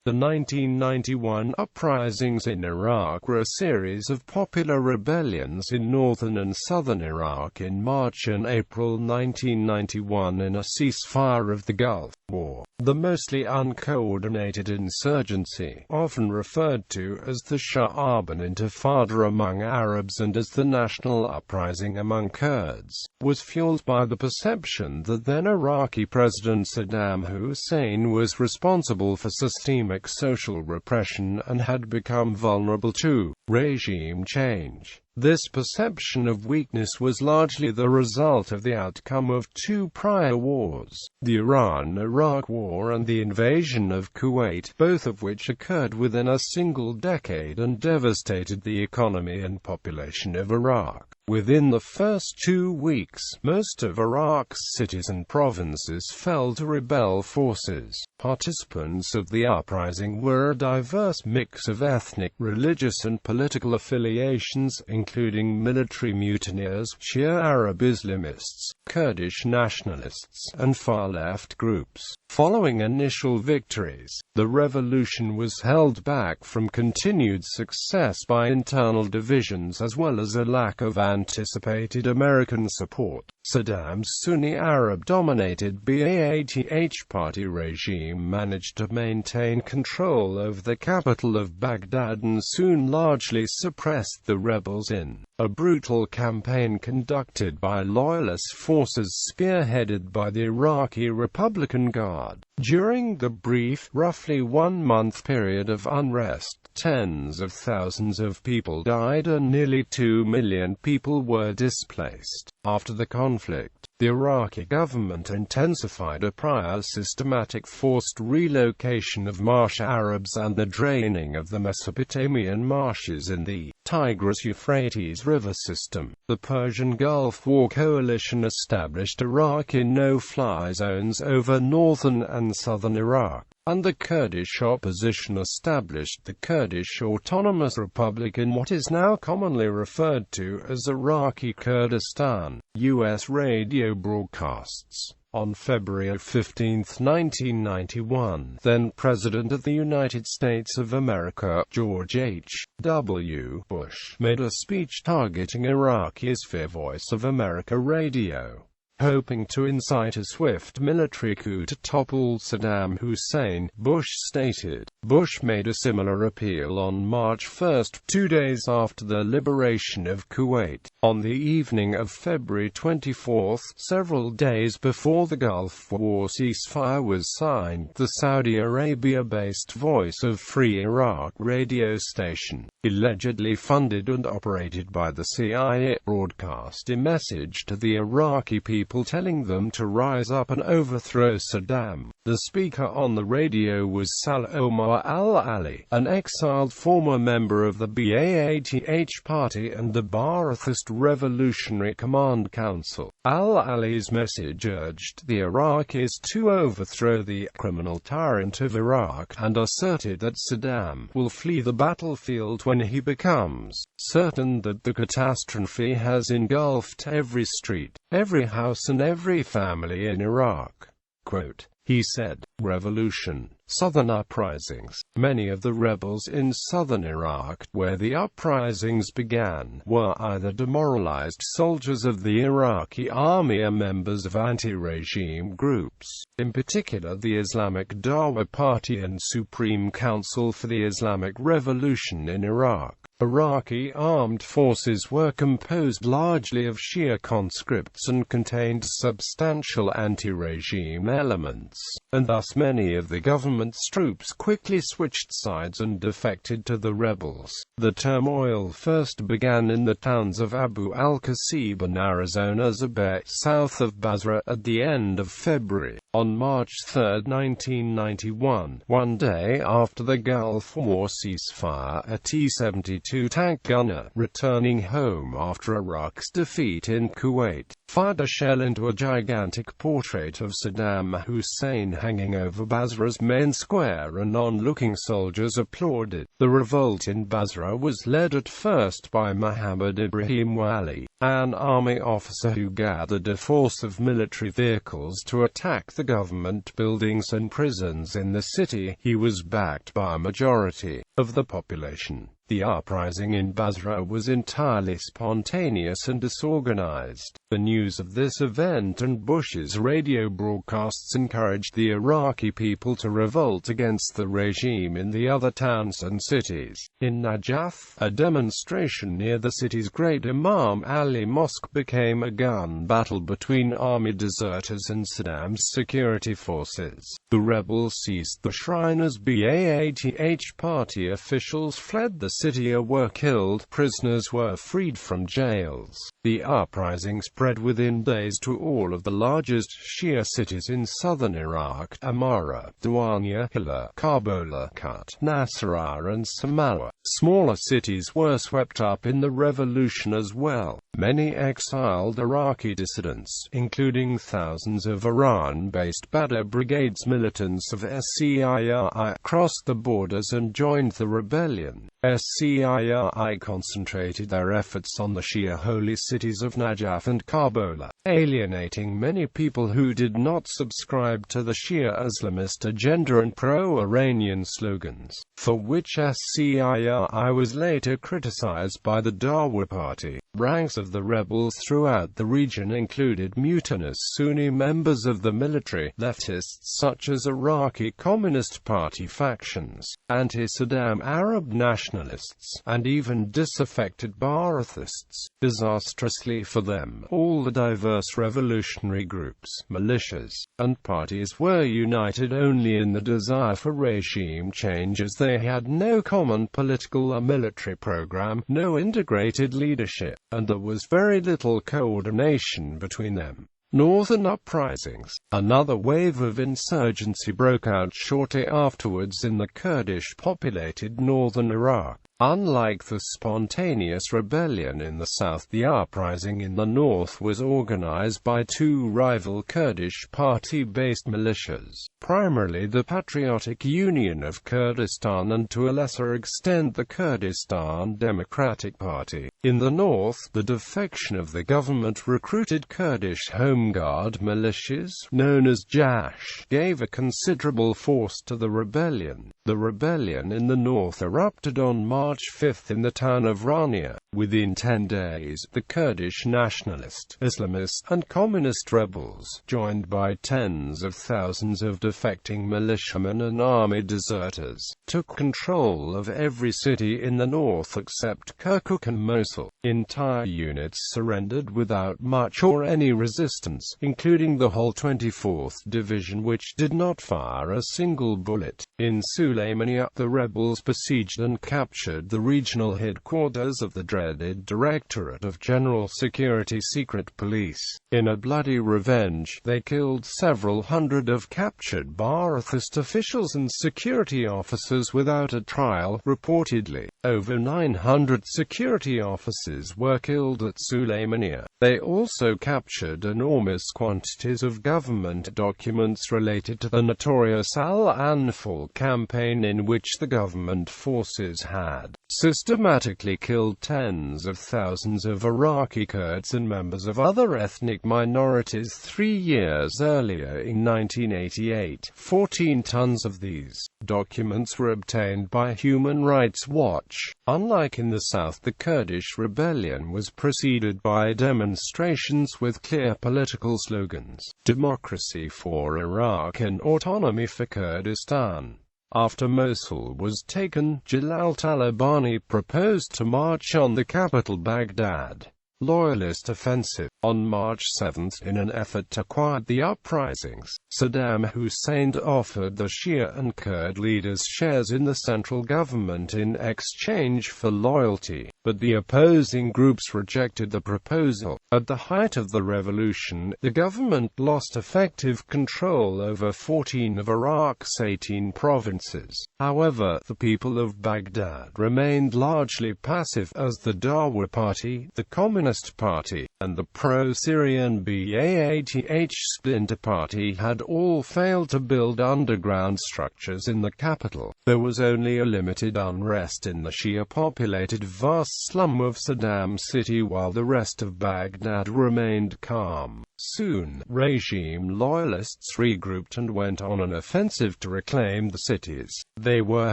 The 1991 uprisings in Iraq were a series of popular rebellions in northern and southern Iraq in March and April 1991 in a ceasefire of the Gulf War. The mostly uncoordinated insurgency, often referred to as the Sha'aban Intifada among Arabs and as the National Uprising among Kurds, was fueled by the perception that then Iraqi President Saddam Hussein was responsible for systemic social repression and had become vulnerable to regime change. This perception of weakness was largely the result of the outcome of two prior wars, the Iran-Iraq War and the invasion of Kuwait, both of which occurred within a single decade and devastated the economy and population of Iraq. Within the first 2 weeks, most of Iraq's cities and provinces fell to rebel forces. Participants of the uprising were a diverse mix of ethnic, religious and political affiliations, including military mutineers, Shia Arab Islamists, Kurdish nationalists, and far-left groups. Following initial victories, the revolution was held back from continued success by internal divisions as well as a lack of anticipated American support. Saddam's Sunni Arab-dominated Ba'ath Party regime managed to maintain control over the capital of Baghdad and soon largely suppressed the rebels in a brutal campaign conducted by loyalist forces spearheaded by the Iraqi Republican Guard. During the brief, roughly 1-month period of unrest, tens of thousands of people died and nearly 2 million people were displaced. After the conflict, the Iraqi government intensified a prior systematic forced relocation of Marsh Arabs and the draining of the Mesopotamian marshes in the Tigris-Euphrates river system. The Persian Gulf War coalition established Iraqi no-fly zones over northern and southern Iraq, and the Kurdish opposition established the Kurdish Autonomous Republic in what is now commonly referred to as Iraqi Kurdistan. U.S. radio broadcasts. On February 15, 1991, then-President of the United States of America, George H.W. Bush, made a speech targeting Iraqis via Voice of America radio. Hoping to incite a swift military coup to topple Saddam Hussein, Bush stated. Bush made a similar appeal on March 1, 2 days after the liberation of Kuwait. On the evening of February 24, several days before the Gulf War ceasefire was signed, the Saudi Arabia-based Voice of Free Iraq radio station, allegedly funded and operated by the CIA, broadcast a message to the Iraqi people telling them to rise up and overthrow Saddam. The speaker on the radio was Salah Omar al-Ali, an exiled former member of the Ba'ath Party and the Ba'athist Revolutionary Command Council. Al-Ali's message urged the Iraqis to overthrow the criminal tyrant of Iraq and asserted that Saddam will flee the battlefield when he becomes certain that the catastrophe has engulfed every street, every house and every family in Iraq. Quote, he said, Revolution, Southern Uprisings. Many of the rebels in southern Iraq, where the uprisings began, were either demoralized soldiers of the Iraqi army or members of anti-regime groups, in particular the Islamic Dawah Party and Supreme Council for the Islamic Revolution in Iraq. Iraqi armed forces were composed largely of Shia conscripts and contained substantial anti-regime elements, and thus many of the government's troops quickly switched sides and defected to the rebels. The turmoil first began in the towns of Abu al-Qasib and Arizona's Abe, south of Basra, at the end of February. On March 3, 1991, one day after the Gulf War ceasefire, a T-72 tank gunner, returning home after Iraq's defeat in Kuwait, fired a shell into a gigantic portrait of Saddam Hussein hanging over Basra's main square, and onlooking soldiers applauded. The revolt in Basra was led at first by Muhammad Ibrahim Wali, an army officer who gathered a force of military vehicles to attack the government buildings and prisons in the city. He was backed by a majority of the population. The uprising in Basra was entirely spontaneous and disorganized. The news of this event and Bush's radio broadcasts encouraged the Iraqi people to revolt against the regime in the other towns and cities. In Najaf, a demonstration near the city's great Imam Ali Mosque became a gun battle between army deserters and Saddam's security forces. The rebels seized the shrine as Ba'ath Party officials fled the city or were killed. Prisoners were freed from jails. The uprising spread within days to all of the largest Shia cities in southern Iraq: Amara, Diwania, Hilla, Karbala, Kut, Nasirah and Samawa. Smaller cities were swept up in the revolution as well. Many exiled Iraqi dissidents, including thousands of Iran-based Badr Brigade's militants of SCIRI, crossed the borders and joined the rebellion. SCIRI concentrated their efforts on the Shia holy cities of Najaf and Karbala, alienating many people who did not subscribe to the Shia Islamist agenda and pro-Iranian slogans, for which SCIRI was later criticized by the Dawa Party. Ranks of the rebels throughout the region included mutinous Sunni members of the military, leftists such as Iraqi Communist Party factions, anti-Saddam Arab nationalists, and even disaffected Ba'athists. Disastrously for them, all the diverse revolutionary groups, militias, and parties were united only in the desire for regime change, as they had no common political or military program, no integrated leadership, and there was very little coordination between them. Northern uprisings. Another wave of insurgency broke out shortly afterwards in the Kurdish-populated northern Iraq. Unlike the spontaneous rebellion in the south, the uprising in the north was organized by two rival Kurdish party-based militias, primarily the Patriotic Union of Kurdistan and to a lesser extent the Kurdistan Democratic Party. In the north, the defection of the government-recruited Kurdish Home Guard militias, known as Jash, gave a considerable force to the rebellion. The rebellion in the north erupted on March 5 in the town of Rania. Within 10 days, the Kurdish nationalist, Islamist, and communist rebels, joined by tens of thousands of defecting militiamen and army deserters, took control of every city in the north except Kirkuk and Mosul. Entire units surrendered without much or any resistance, including the whole 24th Division, which did not fire a single bullet. In Sulaimania, the rebels besieged and captured the regional headquarters of the dreaded Directorate of General Security Secret Police. In a bloody revenge, they killed several hundred of captured Ba'athist officials and security officers without a trial. Reportedly, over 900 security officers were killed at Sulaimania. They also captured enormous quantities of government documents related to the notorious Al-Anfal campaign, in which the government forces had systematically killed tens of thousands of Iraqi Kurds and members of other ethnic minorities 3 years earlier in 1988. 14 tons of these documents were obtained by Human Rights Watch. Unlike in the south, the Kurdish rebellion was preceded by demonstrations with clear political slogans: democracy for Iraq and autonomy for Kurdistan. After Mosul was taken, Jalal Talabani proposed to march on the capital Baghdad. Loyalist offensive. On March 7, in an effort to quiet the uprisings, Saddam Hussein offered the Shia and Kurd leaders shares in the central government in exchange for loyalty, but the opposing groups rejected the proposal. At the height of the revolution, the government lost effective control over 14 of Iraq's 18 provinces. However, the people of Baghdad remained largely passive, as the Dawa Party, the Communist Party, and the pro-Syrian Ba'ath Splinter Party had all failed to build underground structures in the capital. There was only a limited unrest in the Shia-populated vast slum of Saddam City, while the rest of Baghdad remained calm. Soon, regime loyalists regrouped and went on an offensive to reclaim the cities. They were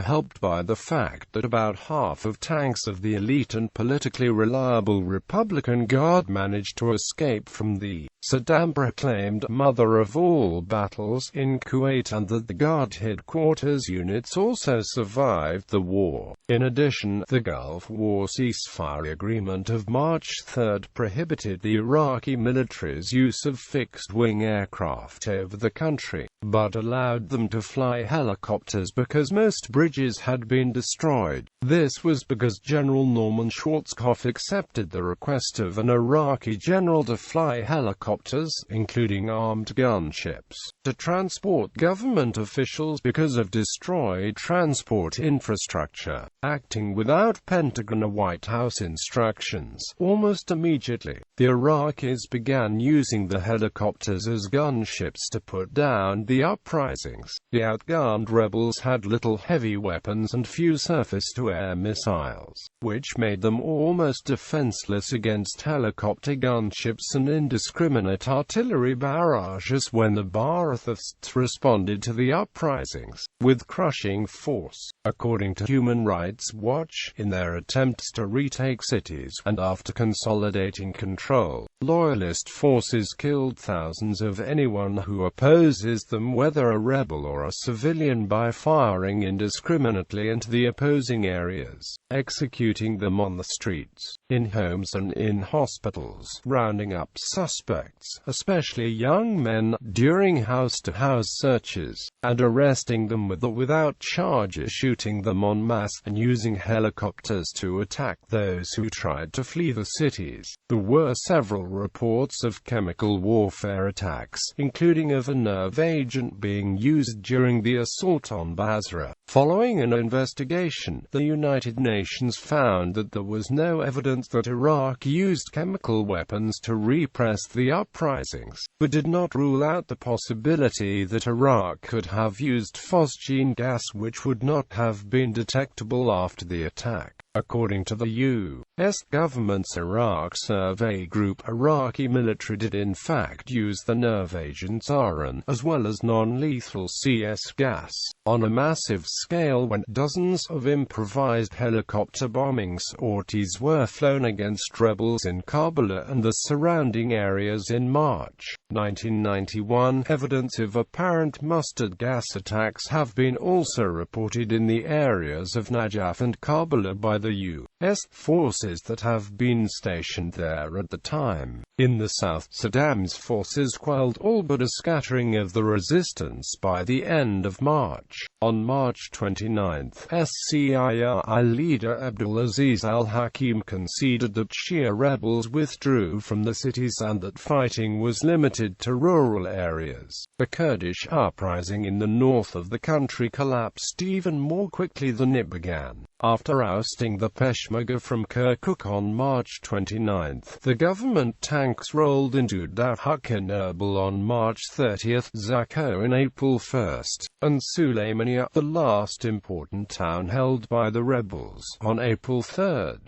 helped by the fact that about half of tanks of the elite and politically reliable Republican Guard managed to escape from the Saddam proclaimed mother of all battles in Kuwait, and that the Guard headquarters units also survived the war. In addition, the Gulf War ceasefire agreement of March 3 prohibited the Iraqi military's use of fixed-wing aircraft over the country, but allowed them to fly helicopters because most bridges had been destroyed. This was because General Norman Schwarzkopf accepted the request of an Iraqi general to fly helicopters, including armed gunships, to transport government officials because of destroyed transport infrastructure. Acting without Pentagon or White House instructions, almost immediately, the Iraqis began using the helicopters as gunships to put down the uprisings. The outgunned rebels had little heavy weapons and few surface-to-air missiles, which made them almost defenseless against helicopter gunships and indiscriminate artillery barrages when the Ba'athists responded to the uprisings with crushing force. According to Human Rights Watch, in their attempts to retake cities, and after consolidating control, loyalist forces killed thousands of anyone who opposes them, whether a rebel or a civilian, by firing indiscriminately into the opposing areas, executing them on the streets, in homes and in hospitals, rounding up suspects, especially young men, during house-to-house searches, and arresting them with or without charges, shooting them en masse, and using helicopters to attack those who tried to flee the cities. There were several reports of chemical warfare attacks, including of a nerve agent being used during the assault on Basra. Following an investigation, the United Nations found that there was no evidence that Iraq used chemical weapons to repress the uprisings, but did not rule out the possibility that Iraq could have used phosgene gas, which would not have been detectable after the attack. According to the U.S. government's Iraq survey group, Iraqi military did in fact use the nerve agent sarin, as well as non-lethal CS gas, on a massive scale when dozens of improvised helicopter bombing sorties were flown against rebels in Kabul and the surrounding areas in March 1991. Evidence of apparent mustard gas attacks have been also reported in the areas of Najaf and Kabul by the U.S. forces that have been stationed there at the time. In the south, Saddam's forces quelled all but a scattering of the resistance by the end of March. On March 29, SCIRI leader Abdulaziz al-Hakim conceded that Shia rebels withdrew from the cities and that fighting was limited to rural areas. The Kurdish uprising in the north of the country collapsed even more quickly than it began. After ousting the Peshmerga from Kirkuk on March 29, the government tanks rolled into Dahuk and Erbil on March 30, Zakho in April 1, and Sulaymaniyah, the last important town held by the rebels, on April 3.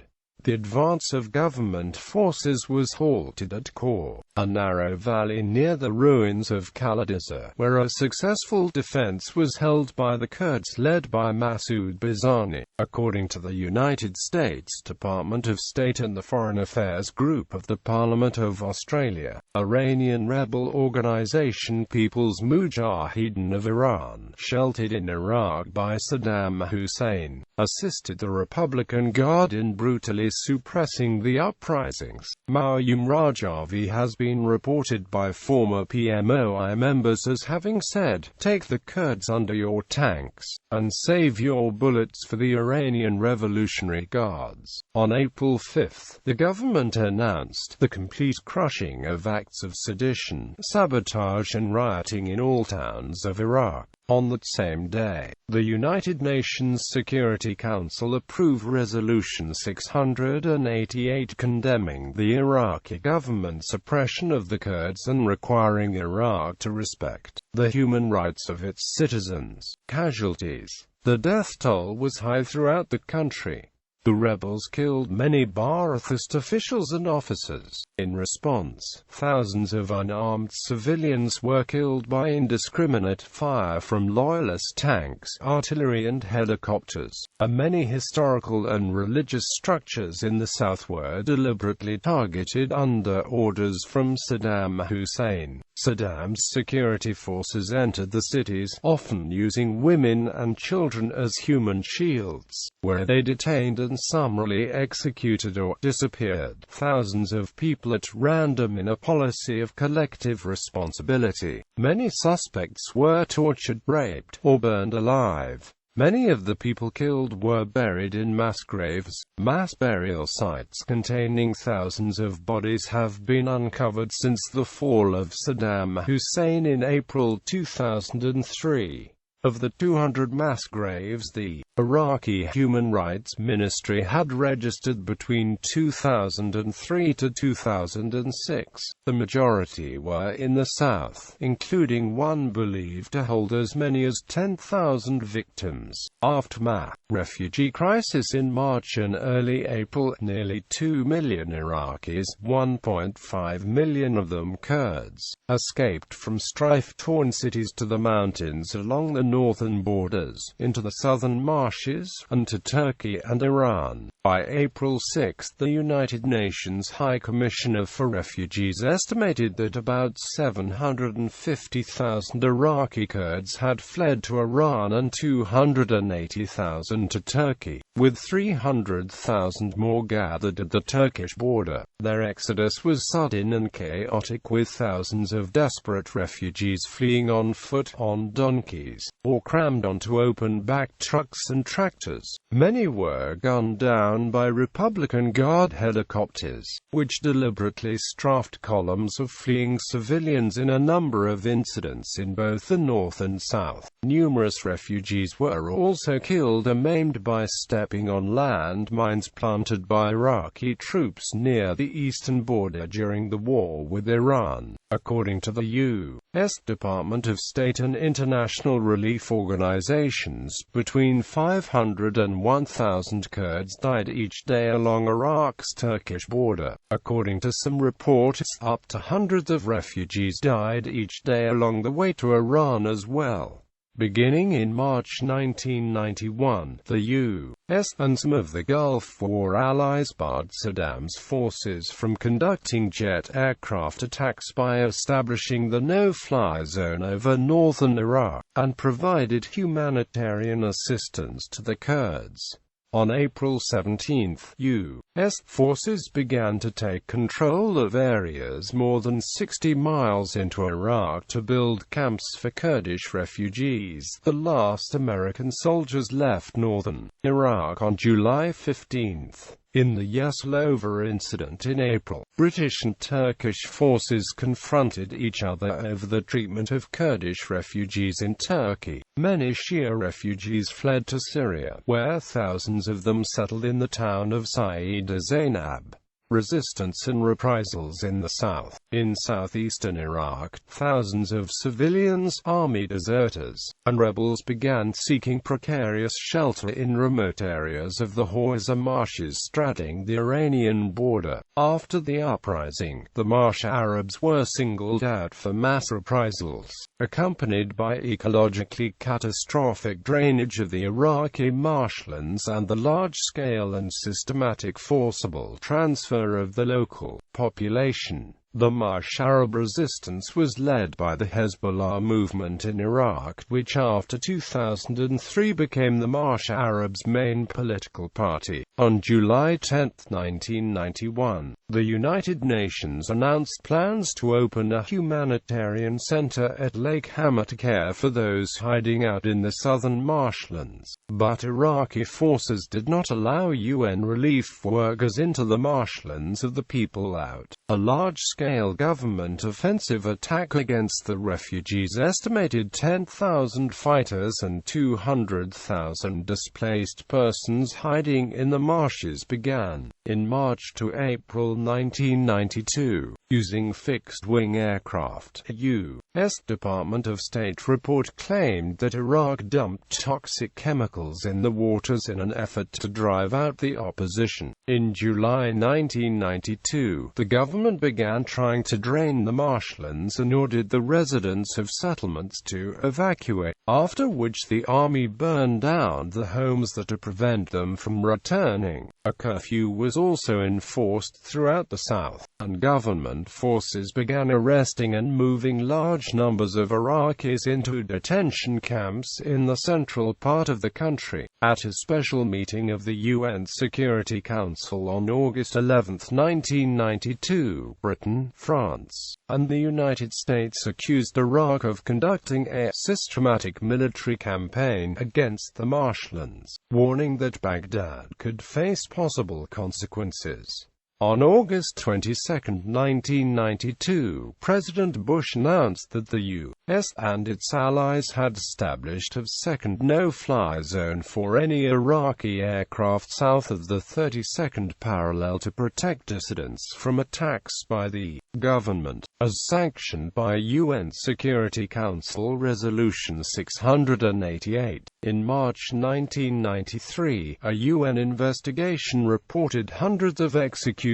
The advance of government forces was halted at Khor, a narrow valley near the ruins of Kaladiza, where a successful defense was held by the Kurds led by Masoud Barzani. According to the United States Department of State and the Foreign Affairs Group of the Parliament of Australia, Iranian rebel organization People's Mujahideen of Iran, sheltered in Iraq by Saddam Hussein, assisted the Republican Guard in brutally suppressing the uprisings. Maryam Rajavi has been been reported by former PMOI members as having said, "Take the Kurds under your tanks, and save your bullets for the Iranian Revolutionary Guards." On April 5, the government announced the complete crushing of acts of sedition, sabotage and rioting in all towns of Iraq. On that same day, the United Nations Security Council approved Resolution 688 condemning the Iraqi government's oppression of the Kurds and requiring Iraq to respect the human rights of its citizens. Casualties. The death toll was high throughout the country. The rebels killed many Ba'athist officials and officers. In response, thousands of unarmed civilians were killed by indiscriminate fire from loyalist tanks, artillery and helicopters. Many historical and religious structures in the south were deliberately targeted under orders from Saddam Hussein. Saddam's security forces entered the cities, often using women and children as human shields, where they detained and summarily executed or disappeared thousands of people at random in a policy of collective responsibility. Many suspects were tortured, raped, or burned alive. Many of the people killed were buried in mass graves. Mass burial sites containing thousands of bodies have been uncovered since the fall of Saddam Hussein in April 2003. Of the 200 mass graves the Iraqi Human Rights Ministry had registered between 2003 to 2006, the majority were in the south, including one believed to hold as many as 10,000 victims. Aftermath. Refugee crisis. In March and early April, nearly 2 million Iraqis, 1.5 million of them Kurds, escaped from strife-torn cities to the mountains along the northern borders, into the southern marshes, and to Turkey and Iran. By April 6, the United Nations High Commissioner for Refugees estimated that about 750,000 Iraqi Kurds had fled to Iran and 280,000 to Turkey, with 300,000 more gathered at the Turkish border. Their exodus was sudden and chaotic, with thousands of desperate refugees fleeing on foot, on donkeys, or crammed onto open-backed trucks and tractors. Many were gunned down by Republican Guard helicopters, which deliberately strafed columns of fleeing civilians in a number of incidents in both the north and south. Numerous refugees were also killed or maimed by stepping on landmines planted by Iraqi troops near the eastern border during the war with Iran. According to the U.S. Department of State and international relief organizations, between 500 and 1,000 Kurds died each day along Iraq's Turkish border. According to some reports, up to hundreds of refugees died each day along the way to Iran as well. Beginning in March 1991, the U.S. and some of the Gulf War allies barred Saddam's forces from conducting jet aircraft attacks by establishing the no-fly zone over northern Iraq, and provided humanitarian assistance to the Kurds. On April 17, U.S. forces began to take control of areas more than 60 miles into Iraq to build camps for Kurdish refugees. The last American soldiers left northern Iraq on July 15. In the Yaslovia incident in April, British and Turkish forces confronted each other over the treatment of Kurdish refugees in Turkey. Many Shia refugees fled to Syria, where thousands of them settled in the town of Sayyidah Zainab. Resistance and reprisals in the south. In southeastern Iraq, thousands of civilians, army deserters, and rebels began seeking precarious shelter in remote areas of the Hawza marshes straddling the Iranian border. After the uprising, the Marsh Arabs were singled out for mass reprisals, accompanied by ecologically catastrophic drainage of the Iraqi marshlands and the large-scale and systematic forcible transfer of the local population. The Marsh Arab resistance was led by the Hezbollah movement in Iraq, which after 2003 became the Marsh Arabs' main political party. On July 10, 1991, the United Nations announced plans to open a humanitarian center at Lake Hama to care for those hiding out in the southern marshlands. But Iraqi forces did not allow UN relief workers into the marshlands of the people out. A large-scale government offensive attack against the refugees, estimated 10,000 fighters and 200,000 displaced persons hiding in the marshes, began in March to April 1992, using fixed-wing aircraft. A U.S. Department of State report claimed that Iraq dumped toxic chemicals in the waters in an effort to drive out the opposition. In July 1992, the government began trying to drain the marshlands and ordered the residents of settlements to evacuate, after which the army burned down the homes to prevent them from returning. A curfew was also enforced throughout the south, and government forces began arresting and moving large numbers of Iraqis into detention camps in the central part of the country. At a special meeting of the UN Security Council on August 11, 1992, Britain, France, and the United States accused Iraq of conducting a systematic military campaign against the marshlands, warning that Baghdad could face possible consequences. On August 22, 1992, President Bush announced that the U.S. and its allies had established a second no-fly zone for any Iraqi aircraft south of the 32nd parallel to protect dissidents from attacks by the government, as sanctioned by UN Security Council Resolution 688. In March 1993, a UN investigation reported hundreds of executions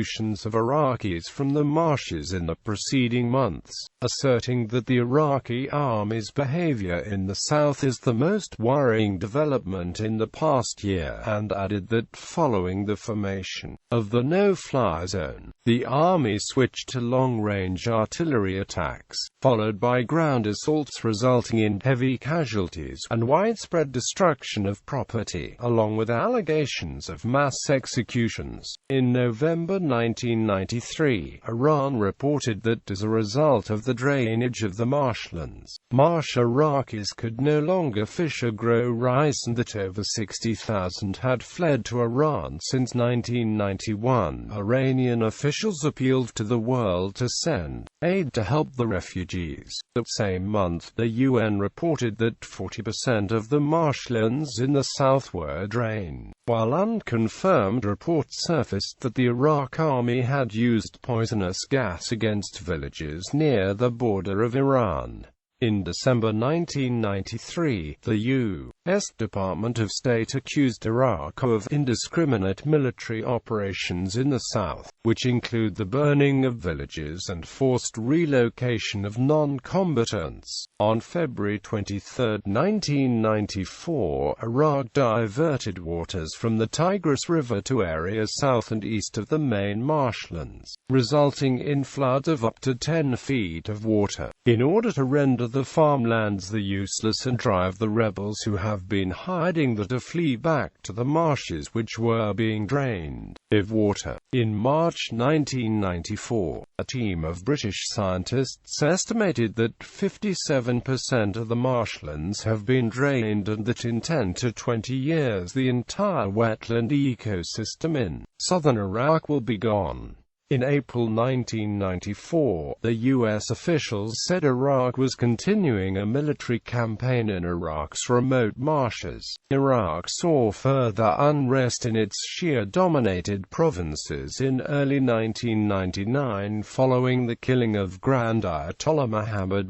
of Iraqis from the marshes in the preceding months, asserting that the Iraqi army's behavior in the south is the most worrying development in the past year, and added that following the formation of the no-fly zone, the army switched to long-range artillery attacks, followed by ground assaults resulting in heavy casualties and widespread destruction of property, along with allegations of mass executions. In November 1993, Iran reported that as a result of the drainage of the marshlands, Marsh Iraqis could no longer fish or grow rice, and that over 60,000 had fled to Iran since 1991. Iranian officials appealed to the world to send aid to help the refugees. The same month, the UN reported that 40% of the marshlands in the south were drained, while unconfirmed reports surfaced that the Iraq army had used poisonous gas against villages near the border of Iran. In December 1993, the U.S. Department of State accused Iraq of indiscriminate military operations in the south, which include the burning of villages and forced relocation of non-combatants. On February 23, 1994, Iraq diverted waters from the Tigris River to areas south and east of the main marshlands, resulting in floods of up to 10 feet of water. In order to render the farmlands useless and drive the rebels who have been hiding there to flee back to the marshes which were being drained of water. In March 1994, a team of British scientists estimated that 57% of the marshlands have been drained, and that in 10 to 20 years the entire wetland ecosystem in southern Iraq will be gone. In April 1994, the U.S. officials said Iraq was continuing a military campaign in Iraq's remote marshes. Iraq saw further unrest in its Shia-dominated provinces in early 1999 following the killing of Grand Ayatollah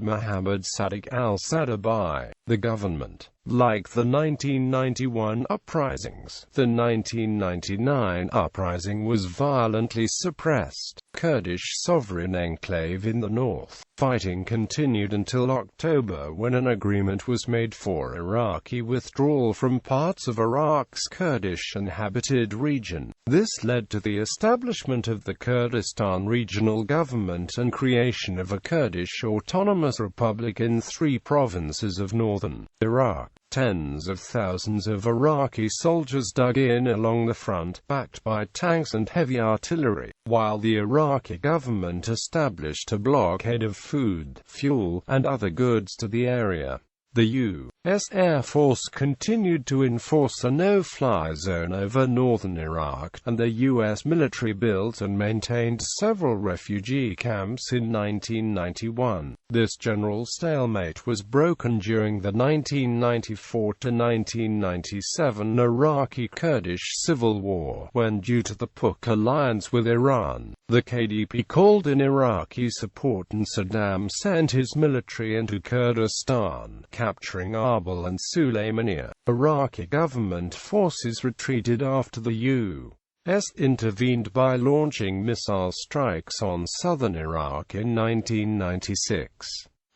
Muhammad Sadiq al-Sadr by the government. Like the 1991 uprisings, the 1999 uprising was violently suppressed. Kurdish sovereign enclave in the north. Fighting continued until October, when an agreement was made for Iraqi withdrawal from parts of Iraq's Kurdish inhabited region. This led to the establishment of the Kurdistan Regional Government and creation of a Kurdish autonomous republic in 3 provinces of northern Iraq. Tens of thousands of Iraqi soldiers dug in along the front, backed by tanks and heavy artillery, while the Iraqi government established a blockade of food, fuel, and other goods to the area. The U.S. Air Force continued to enforce a no-fly zone over northern Iraq, and the U.S. military built and maintained several refugee camps in 1991. This general stalemate was broken during the 1994–1997 Iraqi Kurdish civil war, when, due to the PUK alliance with Iran, the KDP called in Iraqi support and Saddam sent his military into Kurdistan, capturing Erbil and Sulaymaniyah. Iraqi government forces retreated after the U.S. intervened by launching missile strikes on southern Iraq in 1996.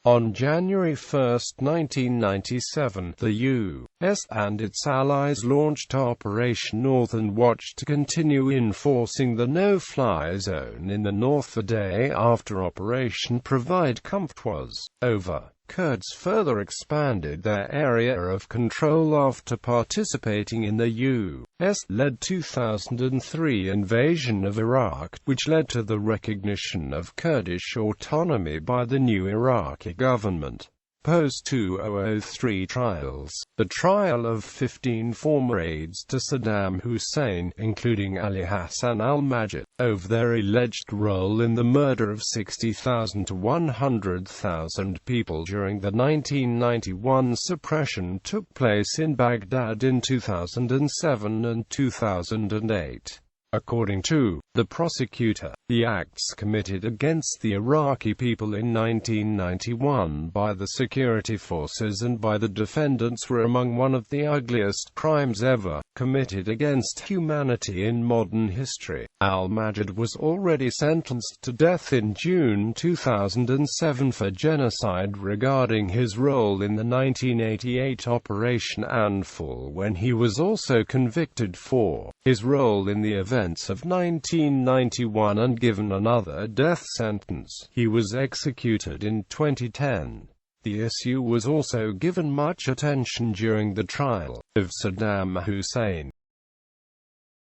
On January 1, 1997, the U.S. and its allies launched Operation Northern Watch to continue enforcing the no-fly zone in the north. The day after Operation Provide Comfort was over, Kurds further expanded their area of control after participating in the U.S.-led 2003 invasion of Iraq, which led to the recognition of Kurdish autonomy by the new Iraqi government. Post-2003 trials. The trial of 15 former aides to Saddam Hussein, including Ali Hassan al-Majid, over their alleged role in the murder of 60,000 to 100,000 people during the 1991 suppression, took place in Baghdad in 2007 and 2008. According to the prosecutor, the acts committed against the Iraqi people in 1991 by the security forces and by the defendants were among one of the ugliest crimes ever committed against humanity in modern history. Al-Majid was already sentenced to death in June 2007 for genocide regarding his role in the 1988 Operation Anfal, when he was also convicted for his role in the events of 1991 and given another death sentence. He was executed in 2010. The issue was also given much attention during the trial of Saddam Hussein.